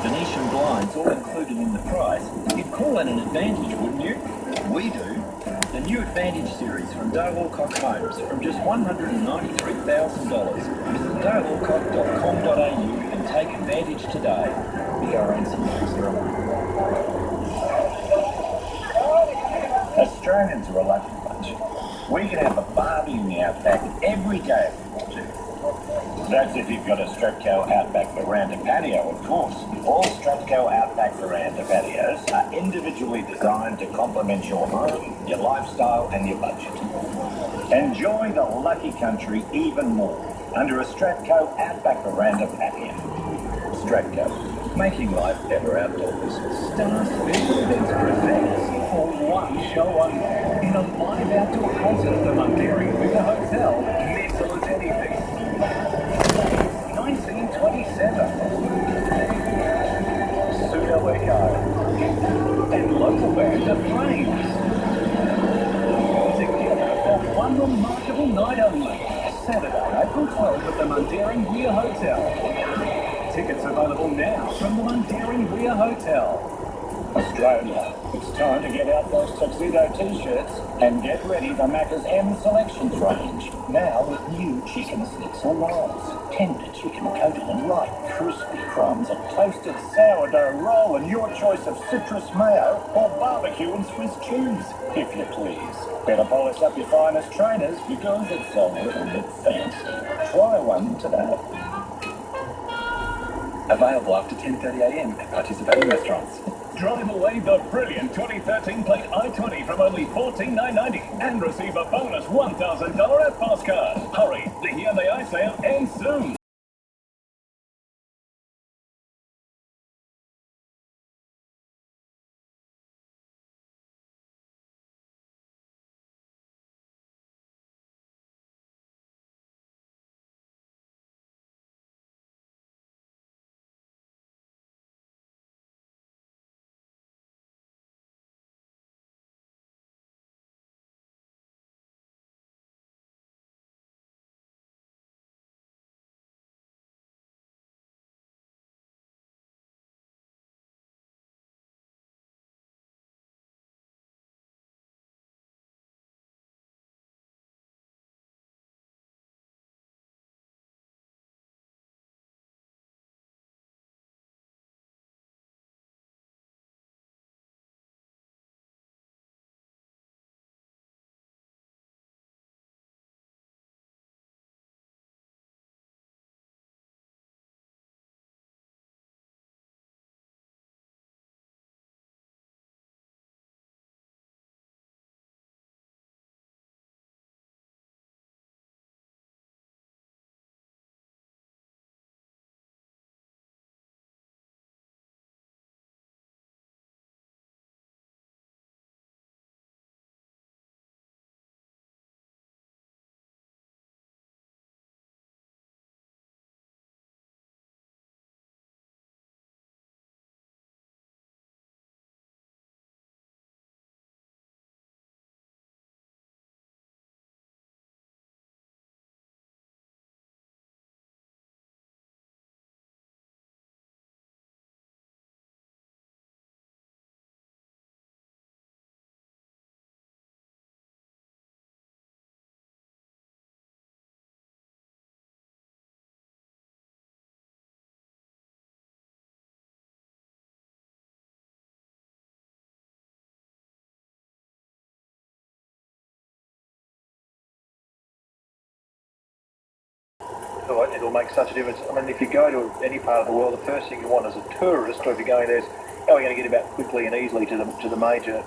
Venetian blinds all included in the price, you'd call it an advantage, wouldn't you? We do. The new Advantage series from Dale Alcock Homes from just $193,000. Visit dalealcock.com.au and take advantage today. Be our own extra. Australians are a lucky bunch. We can have a barbie in the outback every day if we want to. That's if you've got a Stratco Outback Veranda patio, of course. All Stratco Outback Veranda patios are individually designed to complement your home, your lifestyle and your budget. Enjoy the lucky country even more under a Stratco Outback Veranda patio. Stratco, making life better outdoors. Star Special Events presents for one show only in a live outdoor concert at the Mundaring River Hotel, Excellent Anything. 1927. Pseudo Echo and local band The Flames. Together for one remarkable night only. Saturday, April 12th at the Mundaring Weir Hotel. Tickets available now from the Mundaring Weir Hotel. Australia, it's time to get out those tuxedo t-shirts and get ready for Macca's M Selections range. Now with new chicken sticks or rolls, tender chicken coated in light crispy crumbs, a toasted sourdough roll and your choice of citrus mayo or barbecue and Swiss cheese, if you please. Better polish up your finest trainers because it's a little bit fancy. Try one today. Available after 10:30am at participating restaurants. Drive away the brilliant 2013 plate I-20 from only $14,990 and receive a bonus $1,000 F-Pass card. Hurry, the Hear Me I sale ends soon. It'll make such a difference. I mean, if you go to any part of the world, the first thing you want as a tourist, or if you're going there, is how are we going to get about quickly and easily to the major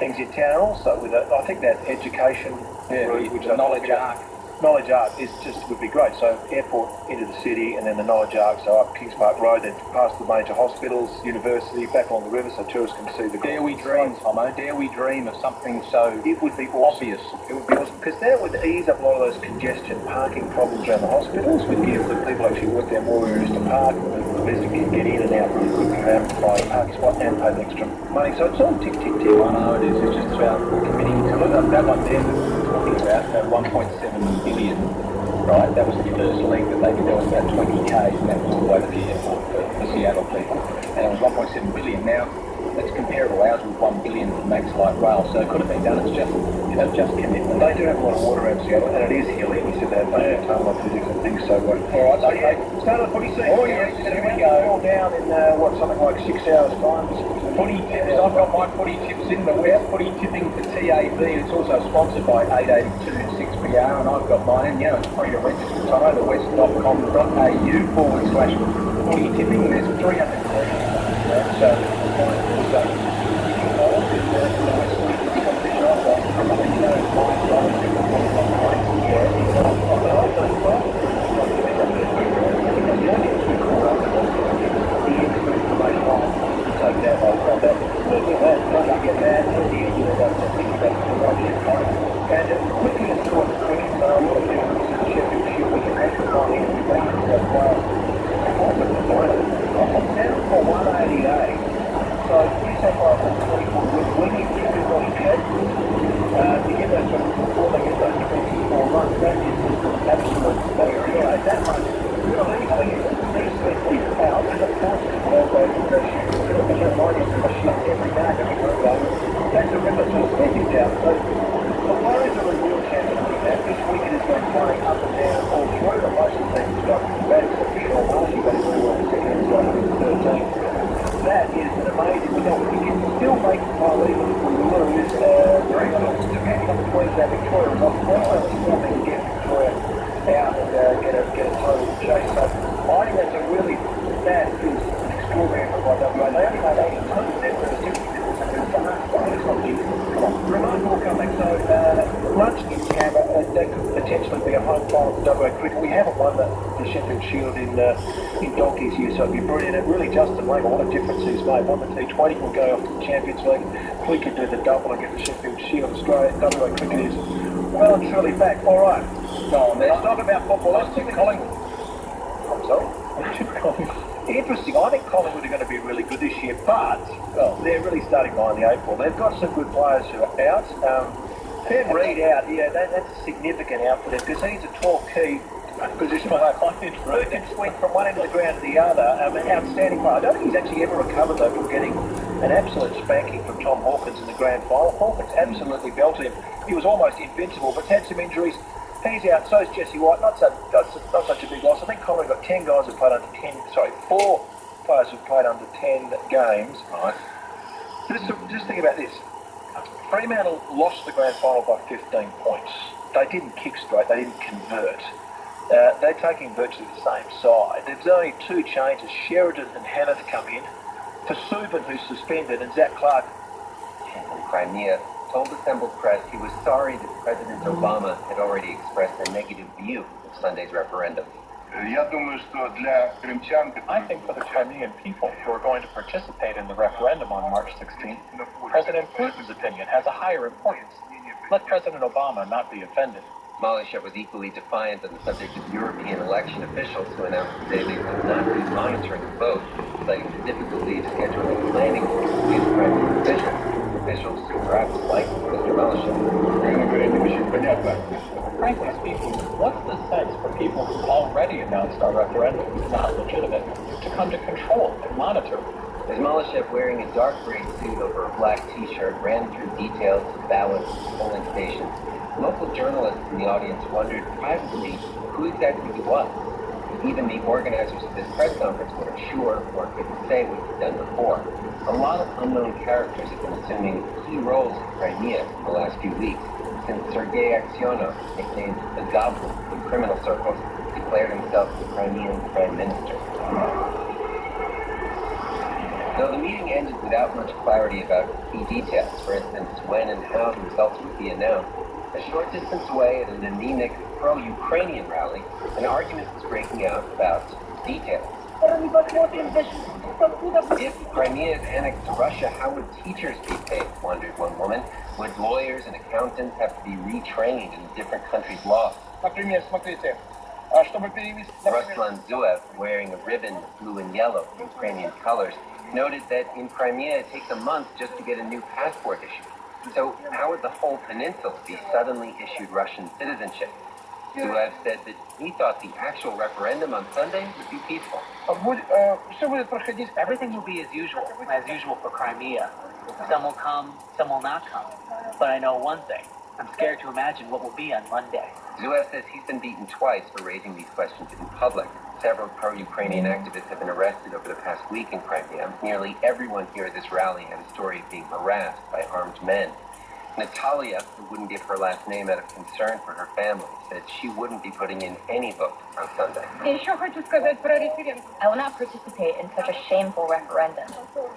things in town. And also with I think that education route, which the knowledge arc. Knowledge arc would be great. So airport into the city and then the knowledge arc, so up Kings Park Road, then past the major hospitals, university, back along the river so tourists can see the... Dare we dream, Tomo, dare we dream of something so it would be obvious. It would be awesome, because that would ease up a lot of those congestion parking problems around the hospitals, would give the people actually work there more areas to park, the visitor can get in and out really quickly around by a parking spot and pay the extra money. So it's all tick, tick, tick. I know it is. It's just about committing to it. That one there that we're talking about, 1.7 billion, right? That was the first leg that they did. That was about 20k, and that was all the way to the airport for Seattle people. Now, it's comparable. Ours was 1 billion for max light rail, so it could have been done. It's just commitment. They do have a lot of water around Seattle, and it is hilly. We said they have a ton of different things. So, all right, so start on the footy scene. Oh yeah, here we go. All down in something like 6 hours time. Footy tips. I've got my footy tips in the We're footy tipping for TAB. It's also sponsored by 882 6PR, and I've got mine. You know, it's free to register. So thewest.com.au/footy tipping. There's 300. So so it'd be brilliant. And really, Justin Lang, what a difference he's made. Won the T20, will go off to the Champions League. We could do the double and get the Sheffield Shield. Australia, WA cricket is well and truly back. All right. No, let's talk about football. Let's take Collingwood. I'm sorry? Interesting. I think Collingwood are going to be really good this year, but they're really starting behind the 8 ball. They've got some good players who are out. Ben Reid out, that's a significant out for them because he's a tall key positional athlete who can swing from one end of the ground to the other. An outstanding player. I don't think he's actually ever recovered though from getting an absolute spanking from Tom Hawkins in the grand final. Hawkins absolutely belted him. He was almost invincible, but had some injuries. He's out. So is Jesse White. Not such a big loss. I think Collingwood got 10 guys who played under 10. Sorry, 4 players who played under 10 games. Right. Just think about this. Fremantle lost the grand final by 15 points. They didn't kick straight. They didn't convert. They're taking virtually the same side. There's only 2 changes. Sheridan and Hannah to come in. For Subban, who's suspended, and Zach Clark. In Crimea, told assembled press he was sorry that President Obama had already expressed a negative view of Sunday's referendum. I think for the Crimean people who are going to participate in the referendum on March 16th, President Putin's opinion has a higher importance. Let President Obama not be offended. Malyshev was equally defiant on the subject of European election officials who announced today they will not be monitoring the vote, citing the difficulty of scheduling planning for Ukrainian officials who perhaps like Mr. Malyshev. Frankly speaking, what's the sense for people who already announced our referendum is not legitimate to come to control and monitor? As Malyshev, wearing a dark gray suit over a black t-shirt, ran through details of ballots and polling stations, local journalists in the audience wondered privately who exactly he was. Even the organizers of this press conference weren't sure or couldn't say what he'd done before. A lot of unknown characters have been assuming key roles in Crimea in the last few weeks, since Sergei Aksyonov, nicknamed the Goblin in criminal circles, declared himself the Crimean Prime Minister. Though the meeting ended without much clarity about key details, for instance, when and how the results would be announced, a short distance away at an anemic pro-Ukrainian rally, an argument was breaking out about details. If Crimea is annexed to Russia, how would teachers be paid, wondered one woman. Would lawyers and accountants have to be retrained in a different country's law? Ruslan Zuev, wearing a ribbon of blue and yellow, Ukrainian colors, noted that in Crimea it takes a month just to get a new passport issued. So how would the whole peninsula be suddenly issued Russian citizenship? Zuev said that he thought the actual referendum on Sunday would be peaceful. Everything will be as usual for Crimea. Some will come, some will not come. But I know one thing. I'm scared to imagine what will be on Monday. Zuev says he's been beaten twice for raising these questions in public. Several pro-Ukrainian activists have been arrested over the past week in Crimea. Nearly everyone here at this rally had a story of being harassed by armed men. Natalia, who wouldn't give her last name out of concern for her family, said she wouldn't be putting in any vote on Sunday. I will not participate in such a shameful referendum.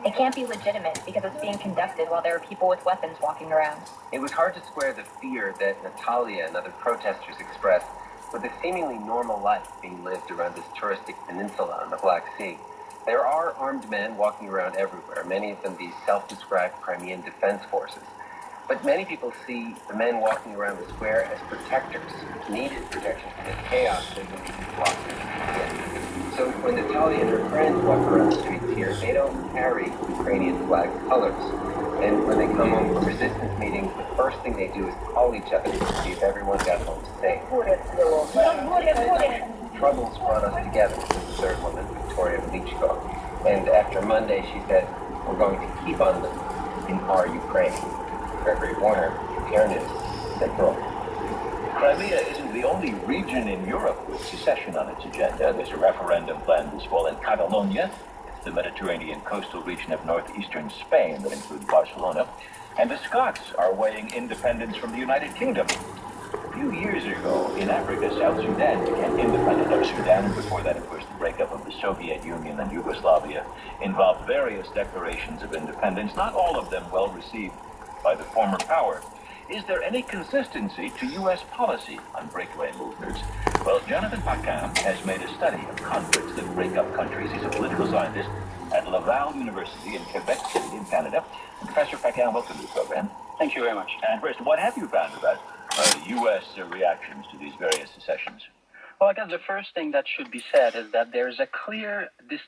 It can't be legitimate because it's being conducted while there are people with weapons walking around. It was hard to square the fear that Natalia and other protesters expressed with the seemingly normal life being lived around this touristic peninsula on the Black Sea. There are armed men walking around everywhere, many of them these self-described Crimean defense forces. But many people see the men walking around the square as protectors, needed protection from the chaos that would be walking. So when Natalia and her friends walk around the streets here, they don't carry Ukrainian flag colors. And when they come home from resistance meetings, the first thing they do is call each other to see if everyone got home safe. Troubles brought us together, said the third woman, Victoria Velichko. And after Monday, she said, we're going to keep on living in our Ukraine. Gregory Warner, UPR News, Central. Crimea isn't the only region in Europe with secession on its agenda. There's a referendum planned this fall in Catalonia. It's the Mediterranean coastal region of northeastern Spain that includes Barcelona. And the Scots are weighing independence from the United Kingdom. A few years ago, in Africa, South Sudan became independent of Sudan, and before that, of course, the breakup of the Soviet Union and Yugoslavia involved various declarations of independence, not all of them well received by the former power. Is there any consistency to U.S. policy on breakaway movements? Well, Jonathan Paquin has made a study of conflicts that break up countries. He's a political scientist at Laval University in Quebec City in Canada. And Professor Paquin, welcome to the program. Thank you very much. And first, what have you found about U.S. reactions to these various secessions? Well, I guess the first thing that should be said is that there is a clear